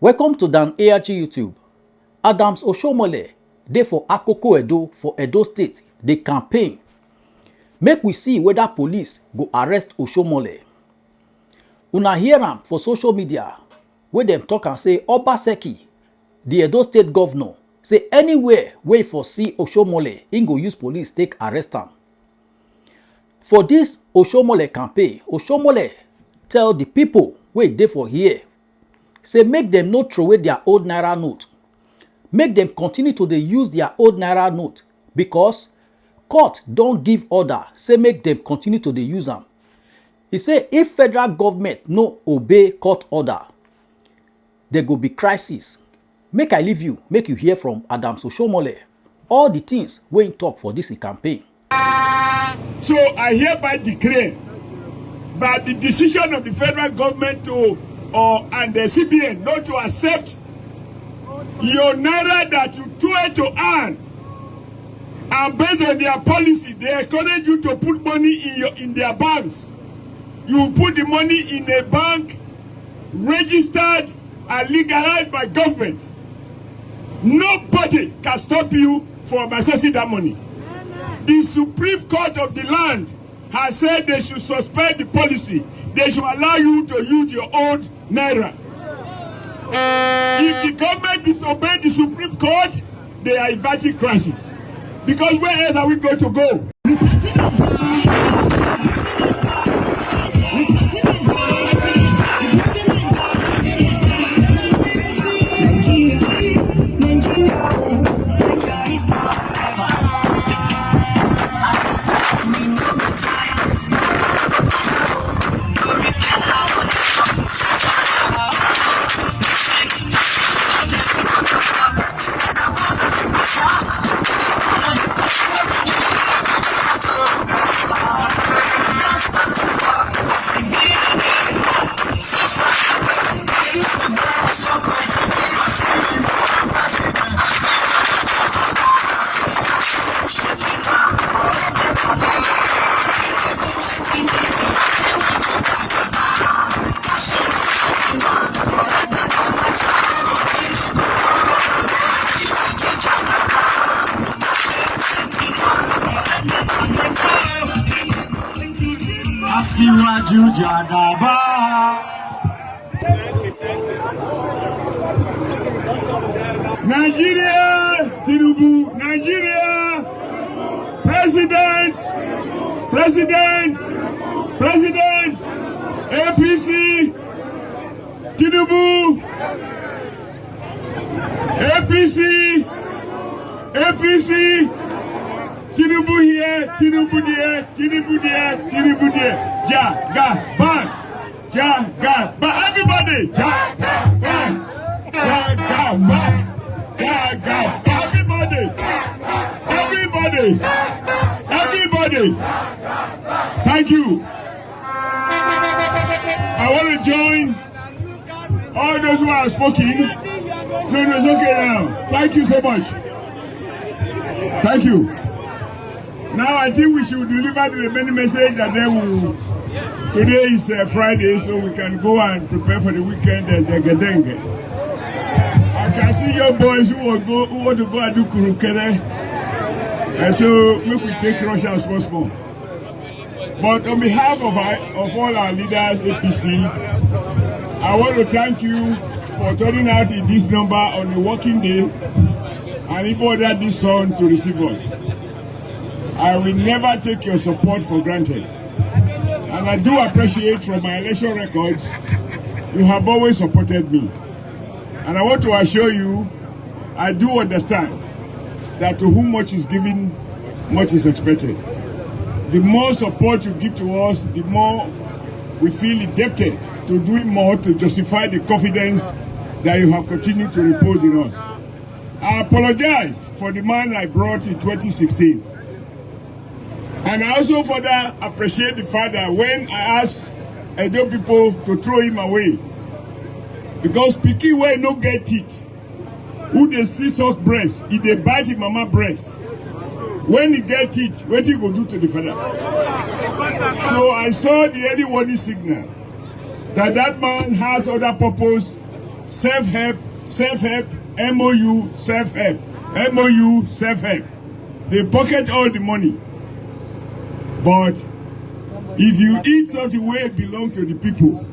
Welcome to Dan ARG YouTube. Adams Oshiomhole dey for Akoko-Edo for Edo State dey campaign. Make we see whether police go arrest Oshiomhole. Una hear am for social media wey dem talk am say Obaseki, the Edo State governor, say anywhere wey for see Oshiomhole, im go use police take arrest am. For this Oshiomhole campaign, Oshiomhole tell the people wey dey for here say make dem no throw away their old Naira note. Make dem continue to dey use their old Naira note because court don give order say make dem continue to dey use am. He say if federal government no obey court order, there go be crisis. Make I leave you, make you hear from Adams Oshiomhole all the things wey im talk for this campaign. So I hereby declare that the decision of the federal government and the CBN not to accept your Naira that you try to earn, and based on their policy, they encourage you to put money in their banks. You put the money in a bank registered and legalized by government. Nobody can stop you from accessing that money. The Supreme Court of the land has said they should suspend the policy. They should allow you to use your old Naira. If the government disobeys the Supreme Court, they are inviting crisis. Because where else are we going to go? Nigeria, Tinubu, Nigeria, President, APC, Tinubu, APC, Tinubu here, Tinubu there, Jagaban, everybody, Jagaban, everybody. Thank you. I want to join all those who have spoken. No, it's okay now. Thank you so much. Thank you. Now I think we should deliver the remaining message, and then we'll. Today is Friday, so we can go and prepare for the weekend and the I can see your boys who want to go and do kurukere, and so make we take Russia as possible. But on behalf of all our leaders, APC, I want to thank you for turning out in this number on a working day and even order this sun to receive us. I will never take your support for granted. And I do appreciate from my election records, you have always supported me. And I want to assure you, I do understand that to whom much is given, much is expected. The more support you give to us, the more we feel indebted to doing more to justify the confidence that you have continued to repose in us. I apologize for the man I brought in 2016. And I also further appreciate the fact that when I asked Edo people to throw him away, because pikin wey no get teeth, who dey still suck breast, e dey bite him mama breast. When he get teeth, what he go do to the father? So I saw the early warning signal that that man has other purpose self-help, self-help, MOU, self-help, MOU, self-help. They pocket all the money. But if you eat something where it belongs to the people,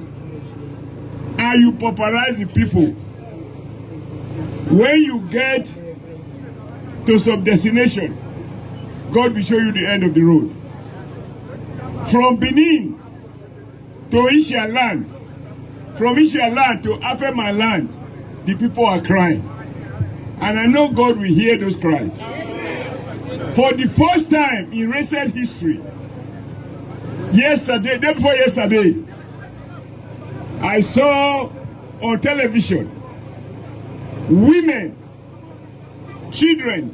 and you pauperize the people, when you get to some destination, God will show you the end of the road. From Benin to Isha land, from Isha land to Afema land, the people are crying. And I know God will hear those cries. For the first time in recent history, yesterday, day before yesterday, I saw on television women, children,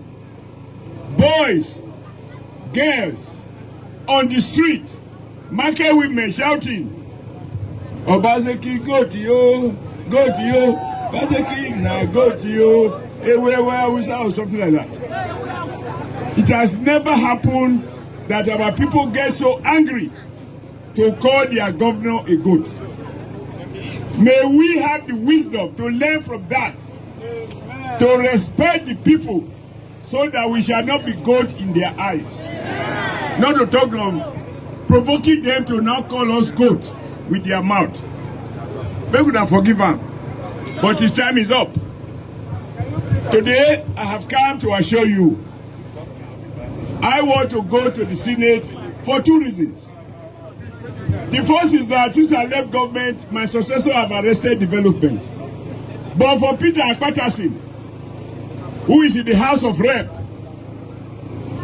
boys, girls on the street, market women shouting, Obaseki, go to you, go to you, Obaseki, now go to you, where we saw something like that. It has never happened that our people get so angry to call their governor a goat. May we have the wisdom to learn from that, to respect the people, so that we shall not be goats in their eyes. Not to talk of provoking them to now call us goats with their mouth. They would have forgiven, but his time is up. Today, I have come to assure you, I want to go to the Senate for two reasons. The first is that since I left government, my successor have arrested development. But for Peter Akpatasin, who is in the House of Rep,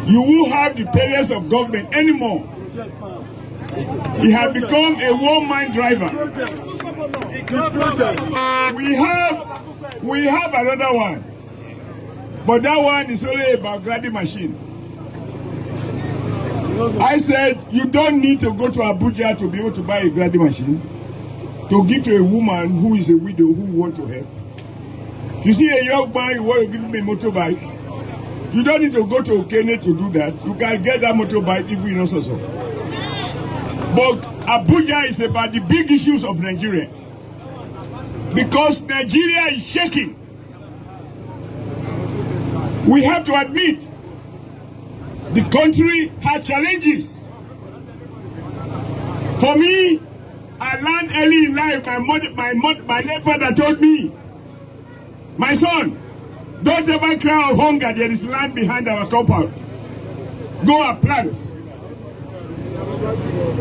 you won't have the presence of government anymore. He has become a one-man driver. We have another one, but that one is only about grinding machine. I said, you don't need to go to Abuja to be able to buy a grinding machine to give to a woman who is a widow who wants to help. If you see a young man, you want to give him a motorbike, you don't need to go to Okene to do that. You can get that motorbike if you know Ososo. But Abuja is about the big issues of Nigeria. Because Nigeria is shaking. We have to admit, the country has challenges. For me, I learned early in life, my late father told me, my son, don't ever cry of hunger, there is land behind our compound. Go and plant.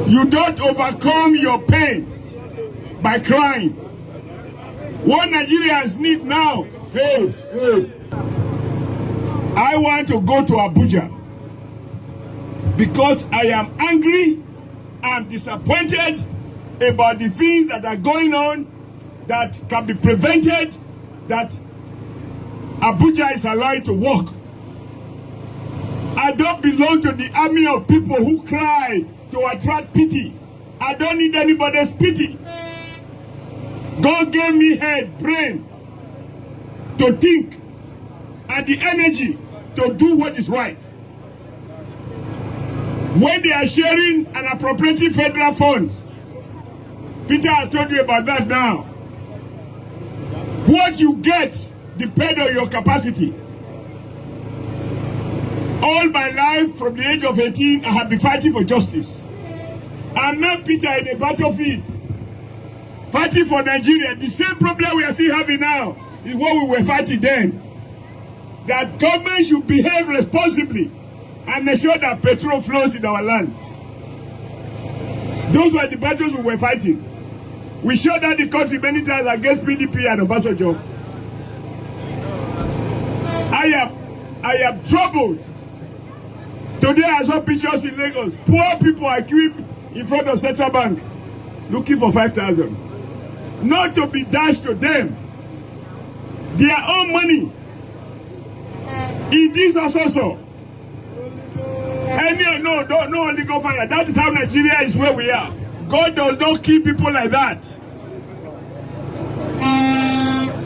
You don't overcome your pain by crying. What Nigerians need now, I want to go to Abuja because I am angry, I'm disappointed about the things that are going on that can be prevented, that Abuja is allowed to work. I don't belong to the army of people who cry to attract pity. I don't need anybody's pity. God gave me head, brain to think and the energy to do what is right. When they are sharing and appropriating federal funds, Peter has told you about that now. What you get depends on your capacity. All my life, from the age of 18, I have been fighting for justice. I'm not Peter in a battlefield, fighting for Nigeria. The same problem we are still having now is what we were fighting then. That government should behave responsibly and ensure that petrol flows in our land. Those were the battles we were fighting. We showed that the country many times against PDP and Ososo. I am troubled. Today I saw pictures in Lagos. Poor people are queuing in front of Central Bank looking for 5,000. Not to be dashed to them. Their own money. It is Ososo. No only go fire. That is how Nigeria is where we are. God does not kill people like that.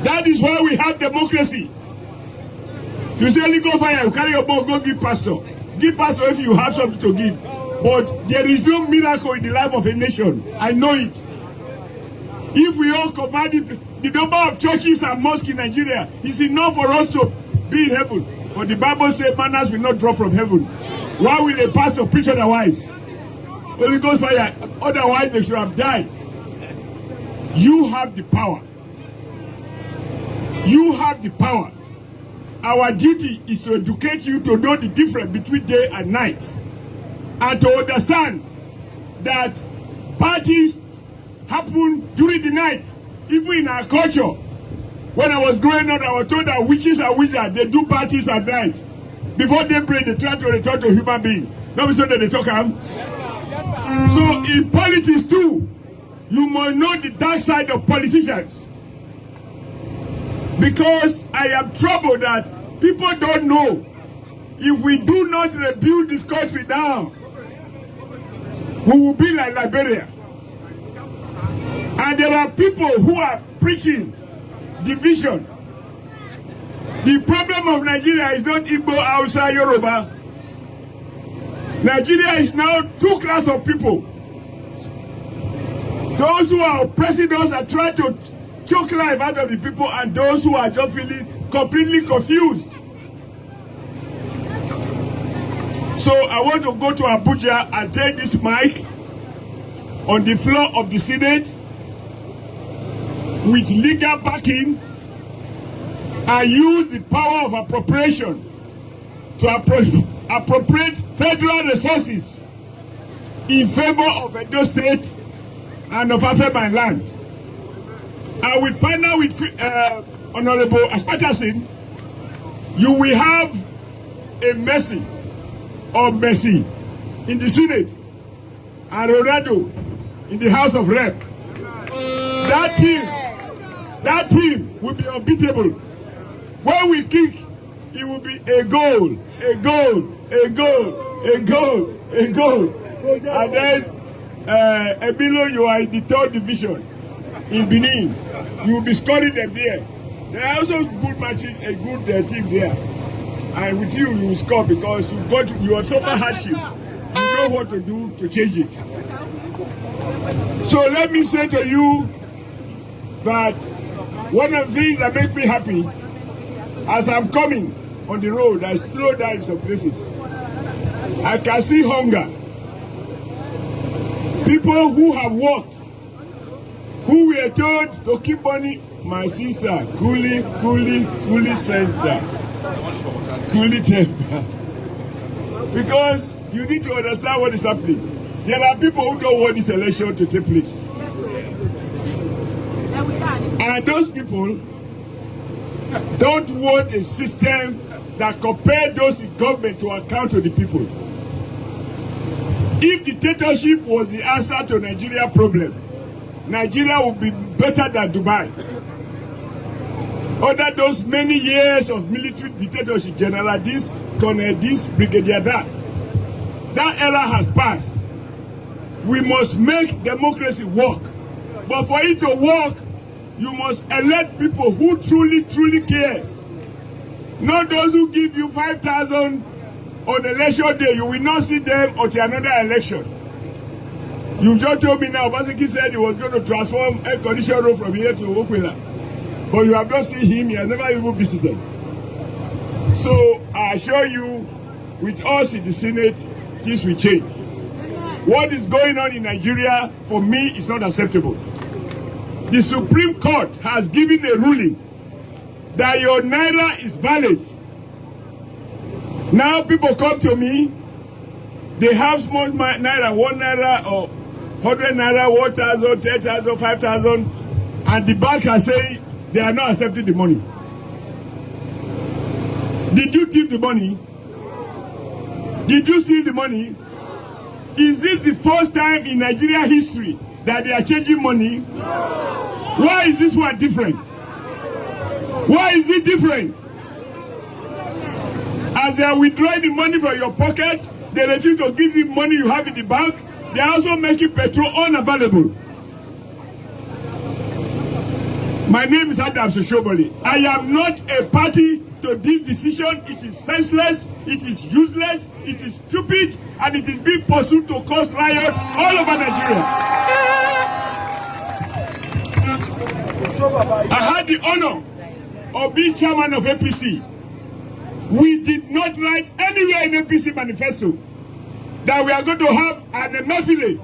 That is why we have democracy. If you say only go fire, you carry your ball, go give pastor. Give pastor if you have something to give. But there is no miracle in the life of a nation. I know it. If we all command it, the number of churches and mosques in Nigeria is enough for us to be in heaven. But the Bible says manners will not drop from heaven. Why will a pastor preach otherwise? Holy Ghost fire, otherwise they should have died. You have the power. You have the power. Our duty is to educate you to know the difference between day and night. And to understand that parties happen during the night. Even in our culture. When I was growing up, I was told that witches and wizards, they do parties at night. Before they pray, they try to return to human being. Not be so that they talk am. So in politics too, you must know the dark side of politicians. Because I am troubled that people don't know if we do not rebuild this country now, we will be like Liberia. And there are people who are preaching division. The problem of Nigeria is not Igbo, Hausa, Yoruba. Nigeria is now two classes of people. Those who are oppressing us are trying to choke life out of the people, and those who are just feeling completely confused. So I want to go to Abuja and take this mic on the floor of the Senate with legal backing and use the power of appropriation to appropriate federal resources in favor of Edo State and of Afeban land. I will partner with Honorable Akpachasin. You will have a mercy in the Senate and Ronaldo in the House of Rep. That team will be unbeatable. When we kick, it will be a goal, a goal, a goal, a goal, a goal. And then, Emilio, you are in the 3rd division in Benin. You will be scoring them there. There are also good matches, a good team there. And with you, you will score because you have suffered hardship. You know what to do to change it. So let me say to you that one of the things that make me happy, as I'm coming on the road, I slow down in some places. I can see hunger. People who have worked, who were told to keep money. My sister, Kuli Center. Kuli Temple. Because you need to understand what is happening. There are people who don't want this election to take place. And those people don't want a system that compares those in government to account to the people. If dictatorship was the answer to Nigeria problem, Nigeria would be better than Dubai. Under those many years of military dictatorship, General this, Colonel this, Brigadier that era has passed. We must make democracy work. But for it to work, you must elect people who truly cares. Not those who give you 5,000 on election day. You will not see them until another election. You just told me now, Obaseki said he was going to transform air conditioned road from here to Okwela. But you have not seen him, he has never even visited. So I assure you, with us in the Senate, this will change. What is going on in Nigeria, for me, is not acceptable. The Supreme Court has given a ruling that your Naira is valid. Now people come to me, they have small Naira, 1 Naira or 100 Naira, 1,000, 10,000, 5,000, and the bank are saying they are not accepting the money. Did you keep the money? Did you steal the money? Is this the first time in Nigeria history that they are changing money? Why is this one different? Why is it different? As they are withdrawing the money from your pocket, they refuse to give you money you have in the bank. They are also making petrol unavailable. My name is Oshiomhole. I am not a party to this decision. It is senseless, it is useless, it is stupid, and it is being pursued to cause riot all over Nigeria. I had the honor of being chairman of APC. We did not write anywhere in APC manifesto that we are going to have an Emefiele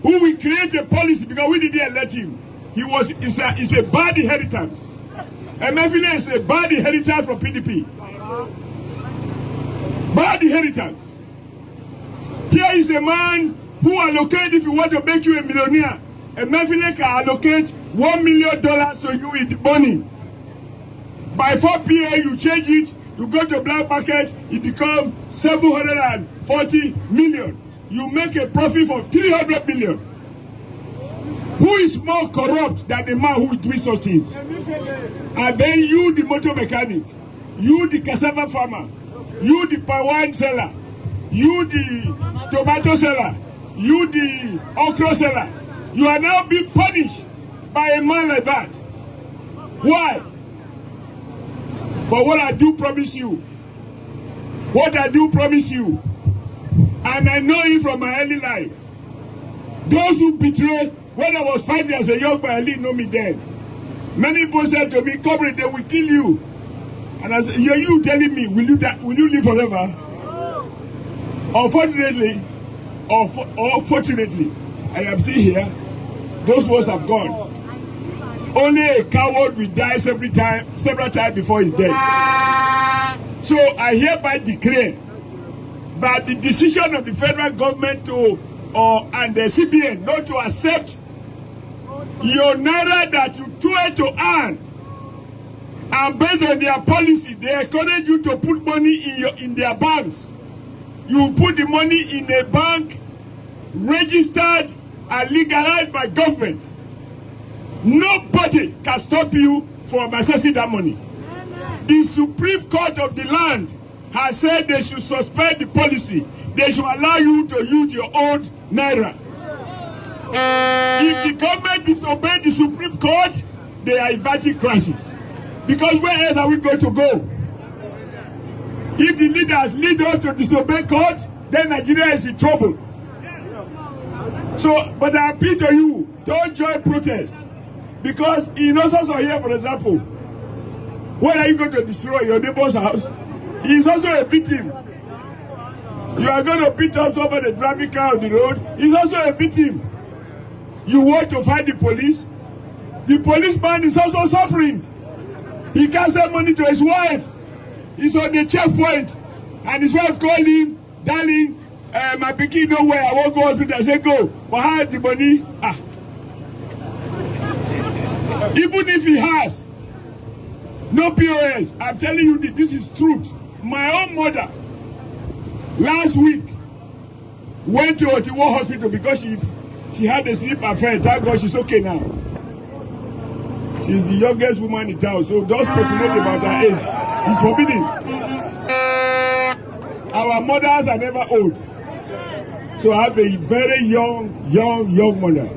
who will create a policy, because we didn't elect him. It's a bad inheritance. Emefiele is a bad inheritance from PDP. Bad inheritance. Here is a man who allocate, if you want to make you a millionaire, Emefiele can allocate $1 million to you in the morning. By 4 p.m. you change it, you go to black market, it becomes 740 million. You make a profit of 300 million. Who is more corrupt than the man who is doing such things? And then you, the motor mechanic, you, the cassava farmer, you, the palm wine seller, you, the tomato seller, you, the okra seller, you are now being punished by a man like that. Why? But what I do promise you, and I know it from my early life, those who betray, when I was fighting as a young boy, I didn't know me then. Many people said to me, "Comrade, they will kill you." And I said, "Are you telling me, will you live forever?" Unfortunately, or fortunately, I am still here. Those words have gone. Only a coward will die several times before his death. So I hereby declare that the decision of the federal government and the CBN not to accept your Naira that you try to earn, and based on their policy, they encourage you to put money in their banks. You put the money in a bank registered and legalized by government. Nobody can stop you from accessing that money. The Supreme Court of the land has said they should suspend the policy. They should allow you to use your own Naira. If the government disobeys the Supreme Court, they are inviting crisis. Because where else are we going to go? If the leaders lead us to disobey court, then Nigeria is in trouble. So, but I appeal to you, don't join protests. Because in Ososo here, for example, when are you going to destroy your neighbor's house? He is also a victim. You are going to beat up somebody driving car on the road. He's also a victim. You want to find the police? The policeman is also suffering. He can't send money to his wife. He's on the checkpoint. And his wife called him, "Darling, my pikin know where I won't go hospital." I say, "Go." But how is the money? Even if he has no POS, I'm telling you this is truth. My own mother last week went to Oshiomhole hospital because she had a sleep affair. Thank God she's okay now. She's the youngest woman in town, so don't speculate about her age. It's forbidden. Our mothers are never old. So I have a very young mother.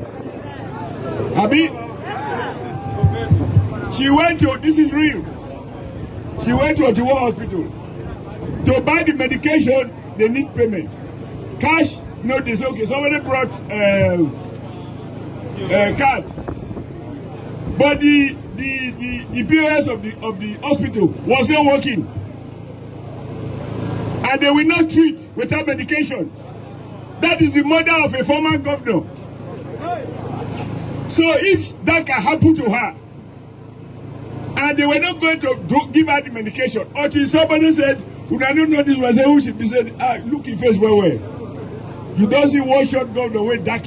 Abi, she went to, this is real, she went to Oshiomhole hospital. To buy the medication, they need payment. Cash, no, they say, okay, somebody brought card. But the POS of the hospital was not working. And they will not treat without medication. That is the mother of a former governor. So if that can happen to her, and they were not going to give her the medication until somebody said, "When I don't know this was who should be said, look in face well. You don't see one shot governor way dark.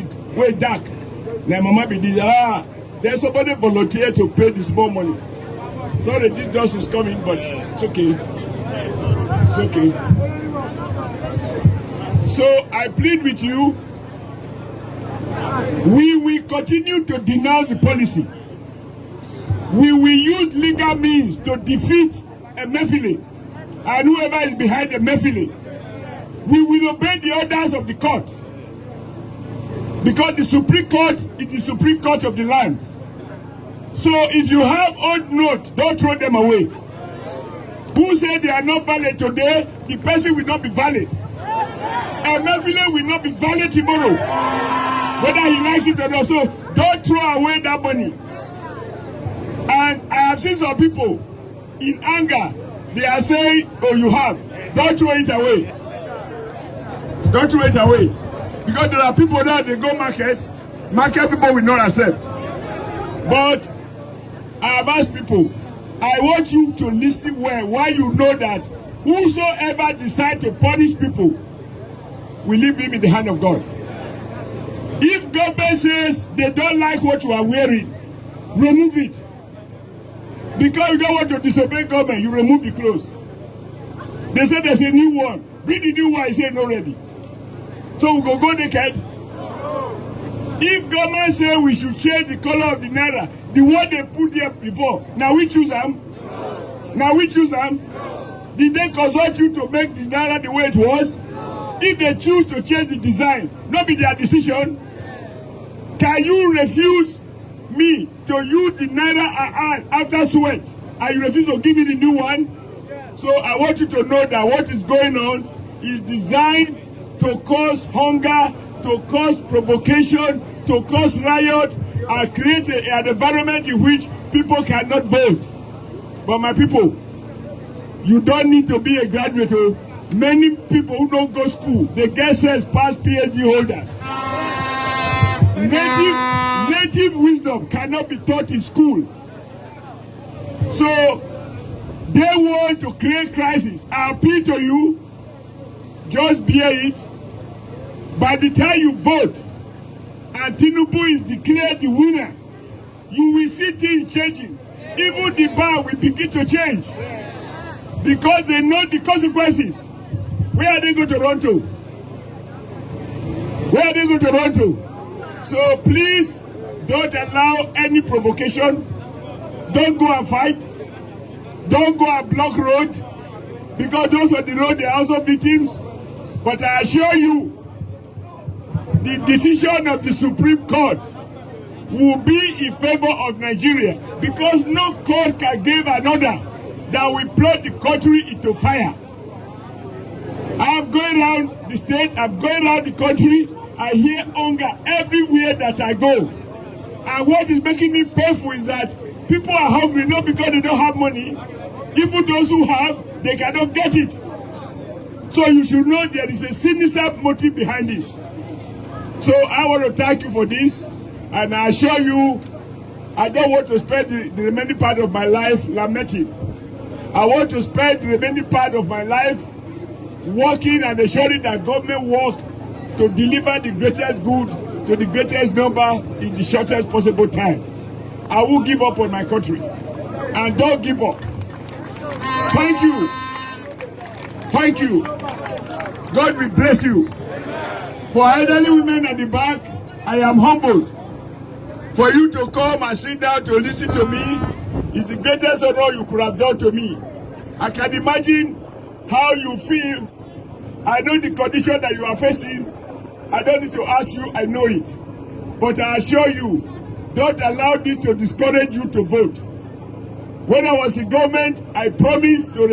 Like mama be this. There's somebody volunteer to pay the small money. Sorry, this dust is coming, but it's okay. It's okay. So I plead with you, we will continue to denounce the policy. We will use legal means to defeat Emefiele and whoever is behind Emefiele. We will obey the orders of the court. Because the Supreme Court is the Supreme Court of the land. So if you have old notes, don't throw them away. Who said they are not valid today, the person will not be valid. Emefiele will not be valid tomorrow. Whether he likes it or not. So don't throw away that money. And I have seen some people in anger, they are saying, oh, you have. Don't throw it away. Don't throw it away. Because there are people that they go market people will not accept. But I have asked people, I want you to listen well, why you know that whosoever decide to punish people will leave him in the hand of God. If government says they don't like what you are wearing, remove it. Because you don't want to disobey government, you remove the clothes. They say there's a new one. Read the new one, I say no ready. So we go naked. If government say we should change the color of the Naira, the one they put there before, now we choose them? Now we choose them? Did they consult you to make the Naira the way it was? If they choose to change the design, not be their decision. Can you refuse me to use the Naira I earn after sweat, and you refuse to give me the new one? So I want you to know that what is going on is designed to cause hunger, to cause provocation, to cause riot, and create an environment in which people cannot vote. But my people, you don't need to be a graduate. Many people who don't go to school, they get sense past PhD holders. Native wisdom cannot be taught in school. So they want to create crisis. I appeal to you, just bear it. By the time you vote and Tinubu is declared the winner, you will see things changing. Even the bar will begin to change because they know the consequences. Where are they going to run to? Where are they going to run to? So please don't allow any provocation. Don't go and fight. Don't go and block road, because those on the road, they are also victims. But I assure you, the decision of the Supreme Court will be in favor of Nigeria, because no court can give an order that will plunge the country into fire. I'm going around the state, I'm going around the country, I hear hunger everywhere that I go. And what is making me painful is that people are hungry not because they don't have money. Even those who have, they cannot get it. So you should know there is a sinister motive behind this. So I want to thank you for this, and I assure you, I don't want to spend the remaining part of my life lamenting. I want to spend the remaining part of my life working and ensuring that government work to deliver the greatest good to the greatest number in the shortest possible time. I won't give up on my country, and don't give up. Thank you. Thank you. God will bless you. For elderly women at the back, I am humbled. For you to come and sit down to listen to me is the greatest honor you could have done to me. I can imagine how you feel. I know the condition that you are facing. I don't need to ask you, I know it. But I assure you, don't allow this to discourage you to vote. When I was in government, I promised to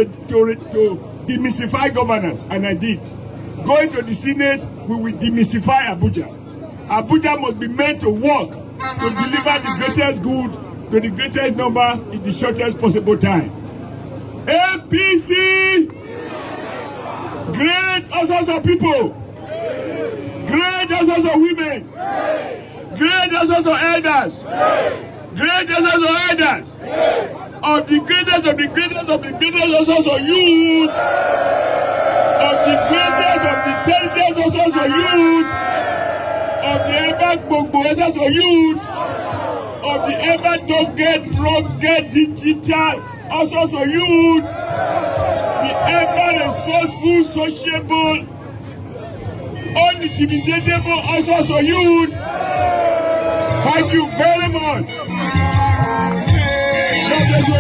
demystify governance, and I did. Going to the Senate, we will demystify Abuja. Abuja must be meant to work to deliver the greatest good to the greatest number in the shortest possible time. APC! Great Ososo people! Great Ososo women! Great Ososo elders! Great Ososo elders! Of the greatest of the greatest of the greatest Ososo youth! Of the greatest of the intelligent Ososo youth! Of the ever gbogbo Ososo youth! Of the ever rugged digital Ososo youth! The ever resourceful, sociable, unintimidatable Ososo youth! Thank you very much! God bless you.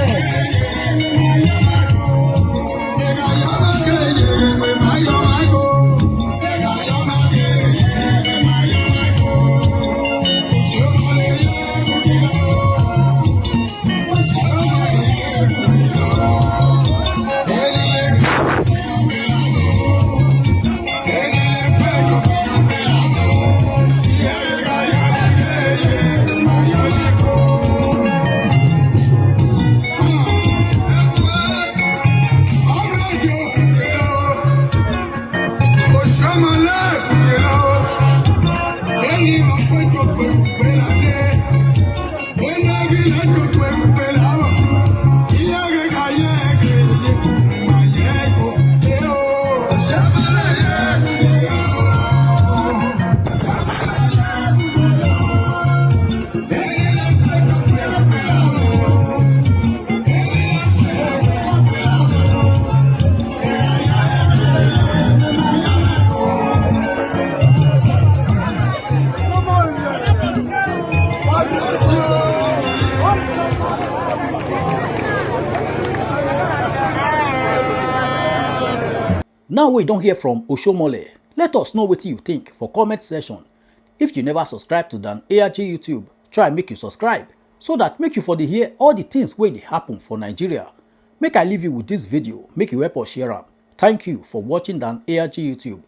Now we don't hear from Oshiomhole. Let us know what you think for comment section. If you never subscribe to Dan ARG YouTube, try make you subscribe so that make you for the hear all the things wey dey happen for Nigeria. Make I leave you with this video, make you help us share am. Thank you for watching Dan ARG YouTube.